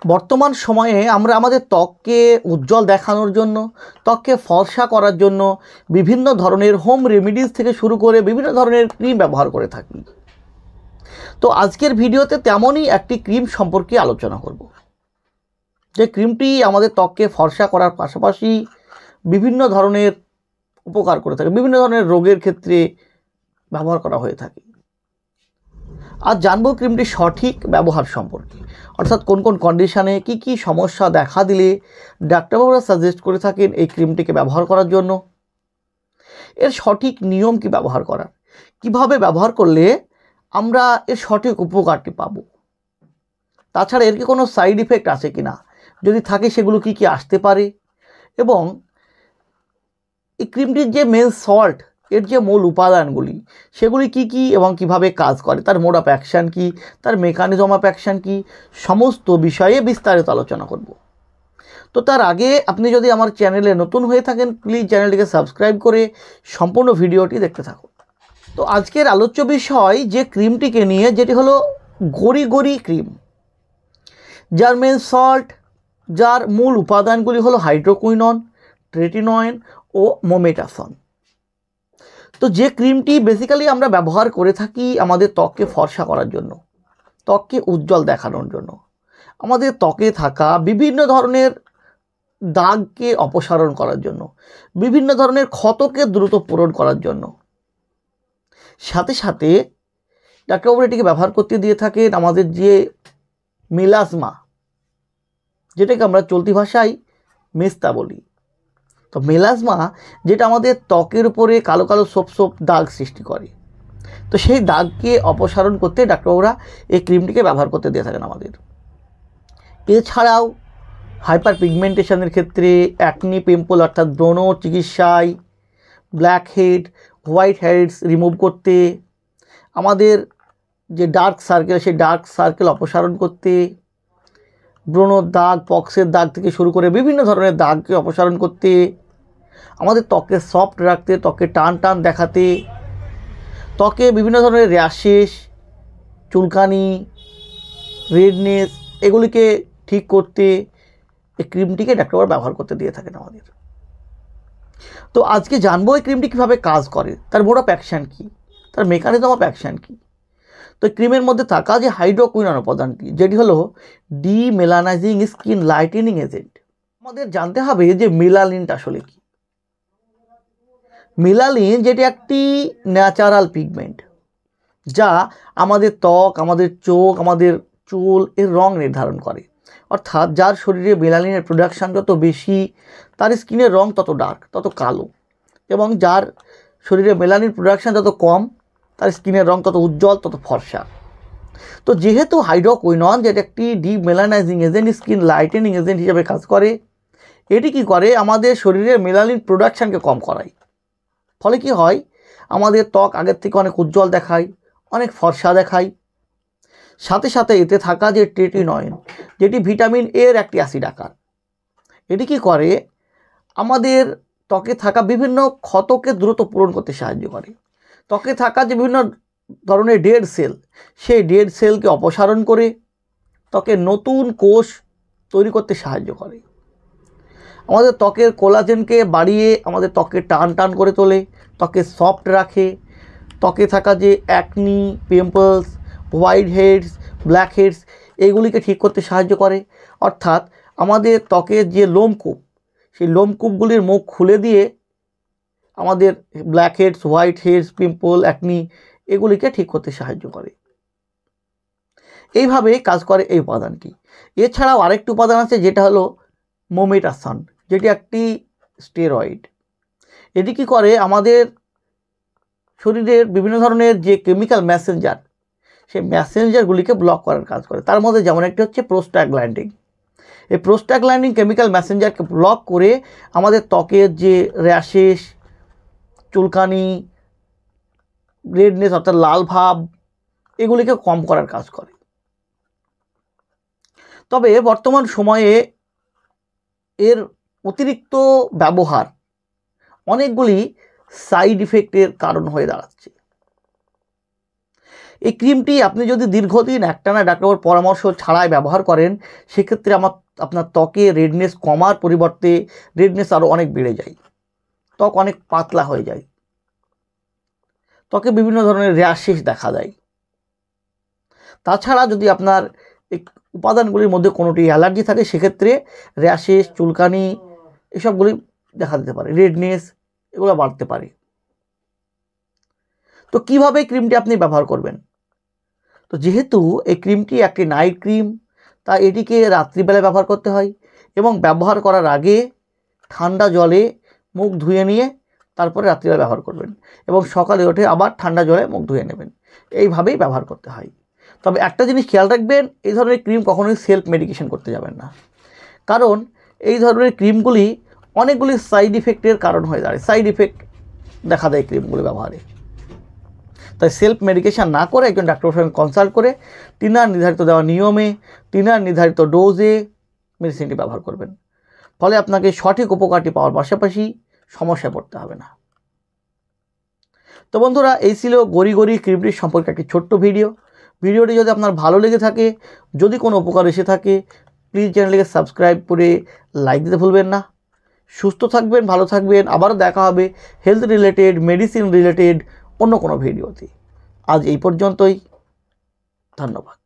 বর্তমান সময়ে আমরা আমাদের ত্বককে উজ্জ্বল দেখানোর জন্য, ত্বককে ফর্সা করার জন্য বিভিন্ন ধরনের হোম রেমিডিস থেকে শুরু করে বিভিন্ন ধরনের ক্রিম ব্যবহার করে থাকি। তো আজকের ভিডিওতে তেমনই একটি ক্রিম সম্পর্কে আলোচনা করব, যে ক্রিমটি আমাদের ত্বককে ফর্সা করার পাশাপাশি বিভিন্ন ধরনের উপকার করে থাকে, বিভিন্ন ধরনের রোগের ক্ষেত্রে ব্যবহার করা হয়ে থাকে। আজ জানবো ক্রিমটির সঠিক ব্যবহার সম্পর্কে, অর্থাৎ কোন কোন কন্ডিশনে কি কি সমস্যা দেখা দিলে ডাক্তারবাবুরা সাজেস্ট করে থাকেন এই ক্রিমটিকে ব্যবহার করার জন্য, এর সঠিক নিয়ম কি ব্যবহার করার, কিভাবে ব্যবহার করলে আমরা এর সঠিক উপকারটি পাব, তাছাড়া এর কি কোনো সাইড ইফেক্ট আছে কি না, যদি থাকে সেগুলো কি কি আসতে পারে, এবং এই ক্রিমটির যে মেন সল্ট, এর যে মূল উপাদানগুলি সেগুলি কি কি এবং কিভাবে কাজ করে, তার মোড অফ অ্যাকশান কী, তার মেকানিজম অফ অ্যাকশান কী, সমস্ত বিষয়ে বিস্তারিত আলোচনা করব। তো তার আগে আপনি যদি আমার চ্যানেলে নতুন হয়ে থাকেন, প্লিজ চ্যানেলটিকে সাবস্ক্রাইব করে সম্পূর্ণ ভিডিওটি দেখতে থাকুন। তো আজকের আলোচ্য বিষয় যে ক্রিমটিকে নিয়ে, যেটি হলো গরি গরি ক্রিম, যার মেন সল্ট, যার মূল উপাদানগুলি হলো হাইড্রোকুইনন, ট্রেটিনয়েন ও মোমেটাসন। তো যে ক্রিমটি বেসিক্যালি আমরা ব্যবহার করে থাকি আমাদের ত্বককে ফর্সা করার জন্য, ত্বককে উজ্জ্বল দেখানোর জন্য, আমাদের ত্বকে থাকা বিভিন্ন ধরনের দাগকে অপসারণ করার জন্য, বিভিন্ন ধরনের ক্ষতকে দ্রুত পূরণ করার জন্য, সাথে সাথে ডাক্তারবাবু এটিকে ব্যবহার করতে দিয়ে থাকেন আমাদের যে মেলাজমা, যেটাকে আমরা চলতি ভাষায় মেস্তা বলি। তো মেলাজমা যেটা আমাদের ত্বকের উপরে কালো কালো সোপ সোপ দাগ সৃষ্টি করে, তো সেই দাগকে অপসারণ করতে ডাক্তারবাবুরা এই ক্রিমটিকে ব্যবহার করতে দিয়ে থাকেন আমাদের। এছাড়াও হাইপার পিগমেন্টেশনের ক্ষেত্রে, অ্যাকনি পিম্পল অর্থাৎ ব্রণ চিকিৎসায়, black head white heads remove করতে, আমাদের যে ডার্ক সার্কেল সেই ডার্ক সার্কেল অপসারণ করতে, ব্রণর দাগ, পক্সের দাগ থেকে শুরু করে বিভিন্ন ধরনের দাগকে অপসারণ করতে, আমাদের ত্বককে সফট রাখতে, ত্বকে টান টান দেখাতে, ত্বকে বিভিন্ন ধরনের র্যাশেস, চুলকানি, রেডনেস এগুলিকে ঠিক করতে এই ক্রিমটিকে ডাক্তারবাবু ব্যবহার করতে দিয়ে থাকেন আমাদের। তো আজকে জানবো এই ক্রিমটি কীভাবে কাজ করে, তার মোড অফ অ্যাকশান কী, তার মেকানিজম অফ অ্যাকশান কী। তো ক্রিমের মধ্যে থাকা যে হাইড্রোকুইনন উপাদানটি, যেটি হলো ডিমেলানাইজিং স্কিন লাইটেনিং এজেন্ট, আমাদের জানতে হবে যে মেলানিনটা আসলে কী। মেলানিন যেটি একটি ন্যাচারাল পিগমেন্ট, যা আমাদের ত্বক, আমাদের চোখ, আমাদের চুল এর রং নির্ধারণ করে। অর্থাৎ যার শরীরে মেলানিনের প্রোডাকশান যত বেশি, তার স্কিনের রং তত ডার্ক, তত কালো, এবং যার শরীরে মেলানিন প্রোডাকশান যত কম, তার স্কিনের রং তত উজ্জ্বল, তত ফর্সা। তো যেহেতু হাইড্রোকুইনন যেটা একটি ডিমেলানাইজিং এজেন্ট, স্কিন লাইটেনিং এজেন্ট হিসেবে কাজ করে, এটি কি করে আমাদের শরীরে মেলানিন প্রোডাকশানকে কম করায়। ফলে কি হয়, আমাদের ত্বক আগের থেকে অনেক উজ্জ্বল দেখায়, অনেক ফর্সা দেখায়। সাথে সাথে এতে থাকা যে ট্রেটিনয়েন, যেটি ভিটামিন এর একটি অ্যাসিড আকার, এটি কি করে আমাদের ত্বকে থাকা বিভিন্ন ক্ষতকে দ্রুত পূরণ করতে সাহায্য করে। ত্বকে থাকা যে বিভিন্ন ধরনের ডেড সেল, সেই ডেড সেলকে অপসারণ করে ত্বকে নতুন কোষ তৈরি করতে সাহায্য করে। আমাদের ত্বকের কোলাজেনকে বাড়িয়ে আমাদের ত্বকে টান টান করে তোলে, ত্বকে সফট রাখে, ত্বকে থাকা যে acne, pimples, white heads, black heads এইগুলিকে ঠিক করতে সাহায্য করে। অর্থাৎ আমাদের ত্বকের যে লোমকূপ, সেই লোমকূপগুলির মুখ খুলে দিয়ে আমাদের black heads, white heads, pimple, acne এগুলিকে ঠিক করতে সাহায্য করে। এইভাবে কাজ করে এই উপাদানটি। এছাড়াও আরেকটি উপাদান আছে, যেটা হলো মোমেটাসন, যেটি একটি স্টেরয়েড। এটি কি করে আমাদের শরীরের বিভিন্ন ধরনের যে কেমিক্যাল মেসেঞ্জার, সেই মেসেঞ্জারগুলিকে ব্লক করার কাজ করে। তার মধ্যে যেমন একটি হচ্ছে প্রোস্টাগ্ল্যান্ডিন। এই প্রোস্টাগ্ল্যান্ডিন কেমিক্যাল মেসেঞ্জারকে ব্লক করে আমাদের ত্বকের যে র্যাশেস, চুলকানি, রেডনেস অর্থাৎ লাল ভাব এগুলিকে কম করার কাজ করে। তবে বর্তমান সময়ে এর অতিরিক্ত ব্যবহার অনেকগুলি সাইড ইফেক্টের কারণ হয়ে দাঁড়াচ্ছে। এই ক্রিমটি আপনি যদি দীর্ঘদিন একটানা ডাক্তারের পরামর্শ ছাড়াই ব্যবহার করেন, সেক্ষেত্রে আপনার ত্বকে রেডনেস কমার পরিবর্তে রেডনেস আরও অনেক বেড়ে যায়, ত্বক অনেক পাতলা হয়ে যায়, ত্বকে বিভিন্ন ধরনের র্যাশেস দেখা দেয়। তাছাড়া যদি আপনার এই উপাদানগুলির মধ্যে কোনোটি অ্যালার্জি থাকে, সেক্ষেত্রে র্যাশেস, চুলকানি এসবগুলি দেখা দিতে পারে, রেডনেস এগুলো বাড়তে পারে। তো কিভাবে ক্রিমটি আপনি ব্যবহার করবেন? তো যেহেতু এই ক্রিমটি একটি নাইট ক্রিম, তাই এটিকে রাত্রিবেলায় ব্যবহার করতে হয় এবং ব্যবহার করার আগে ঠান্ডা জলে মুখ ধুয়ে নিয়ে তারপরে রাত্রিবেলা ব্যবহার করবেন এবং সকালে উঠে আবার ঠান্ডা জলে মুখ ধুয়ে নেবেন। এইভাবেই ব্যবহার করতে হয়। তবে একটা জিনিস খেয়াল রাখবেন, এই ধরনের ক্রিম কখনোই সেলফ মেডিকেশন করতে যাবেন না, কারণ এই ধরনের ক্রিমগুলি অনেকগুলি সাইড ইফেক্টের কারণ হয়ে দাঁড়ায়, সাইড ইফেক্ট দেখা দেয় ক্রিমগুলি ব্যবহারে। তাই সেলফ মেডিকেশন না করে একজন ডাক্তারের সঙ্গে কনসাল্ট করে তিনার নির্ধারিত দেওয়া নিয়মে, তিনার নির্ধারিত ডোজে মেডিসিনটি ব্যবহার করবেন। ফলে আপনাকে সঠিক উপকারটি পাওয়ার পাশাপাশি সমস্যায় পড়তে হবে না। তো বন্ধুরা, এই ছিল গড়ি গড়ি ক্রিমটির সম্পর্কে একটি ছোট্ট ভিডিওটি যদি আপনার ভালো লেগে থাকে, যদি কোনো উপকার এসে থাকে, প্লিজ চ্যানেলটিকে সাবস্ক্রাইব করে লাইক দিতে ভুলবেন না। সুস্থ থাকবেন, ভালো থাকবেন। আবারও দেখা হবে হেলথ রিলেটেড, মেডিসিন রিলেটেড অন্য কোনো ভিডিওতে। আজ এই পর্যন্তই, ধন্যবাদ।